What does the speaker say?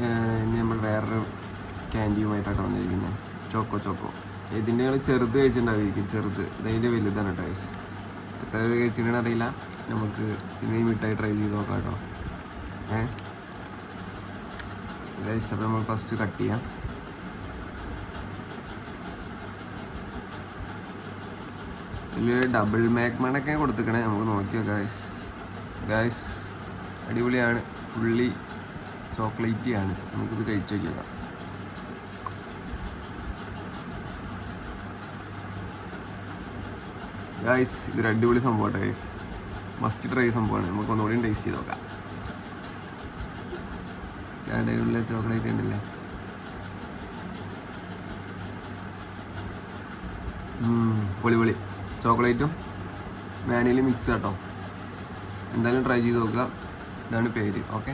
ഇനി നമ്മൾ വേറൊരു ക്യാൻഡിയുമായിട്ടാണ് വന്നിരിക്കുന്നത്. ചോക്കോ ഇതിൻ്റെ ചെറുത് കഴിച്ചിട്ടുണ്ടായിരിക്കും. ചെറുത് ഇതിൻ്റെ വലുതാണ് കേട്ടോ ഗൈസ്. എത്ര പേര് കഴിച്ചിട്ടുണ്ടെന്ന് അറിയില്ല. നമുക്ക് ഇന്ന് ഈ മിഠായി ട്രൈ ചെയ്ത് നോക്കാം കേട്ടോ. ഗൈസ് അപ്പോൾ നമ്മൾ ഫസ്റ്റ് കട്ട് ചെയ്യാം. ഇതിൽ ഡബിൾ മാക്മണൊക്കെ കൊടുത്തിക്കണേ. നമുക്ക് നോക്കിയോ ഗൈസ് അടിപൊളിയാണ്. ഫുള്ളി ചോക്ലേറ്റിയാണ്. നമുക്കിത് കഴിച്ച് നോക്കിയേക്കാം. ഗൈസ് ഇതൊരു അടിപൊളി സംഭവമാണ് ഗൈസ്. മസ്റ്റ് ട്രൈ സംഭവമാണ്. നമുക്ക് ഒന്നുകൂടി ടേസ്റ്റ് ചെയ്ത് നോക്കാം. അടിപൊളി ചോക്ലേറ്റ് ഉണ്ടല്ലേ. പൊളി ചോക്ലേറ്റും വാനിലയും മിക്സ് കേട്ടോ. എന്തായാലും ട്രൈ ചെയ്ത് നോക്കുക. ഇതാണ് പേര്. ഓക്കെ.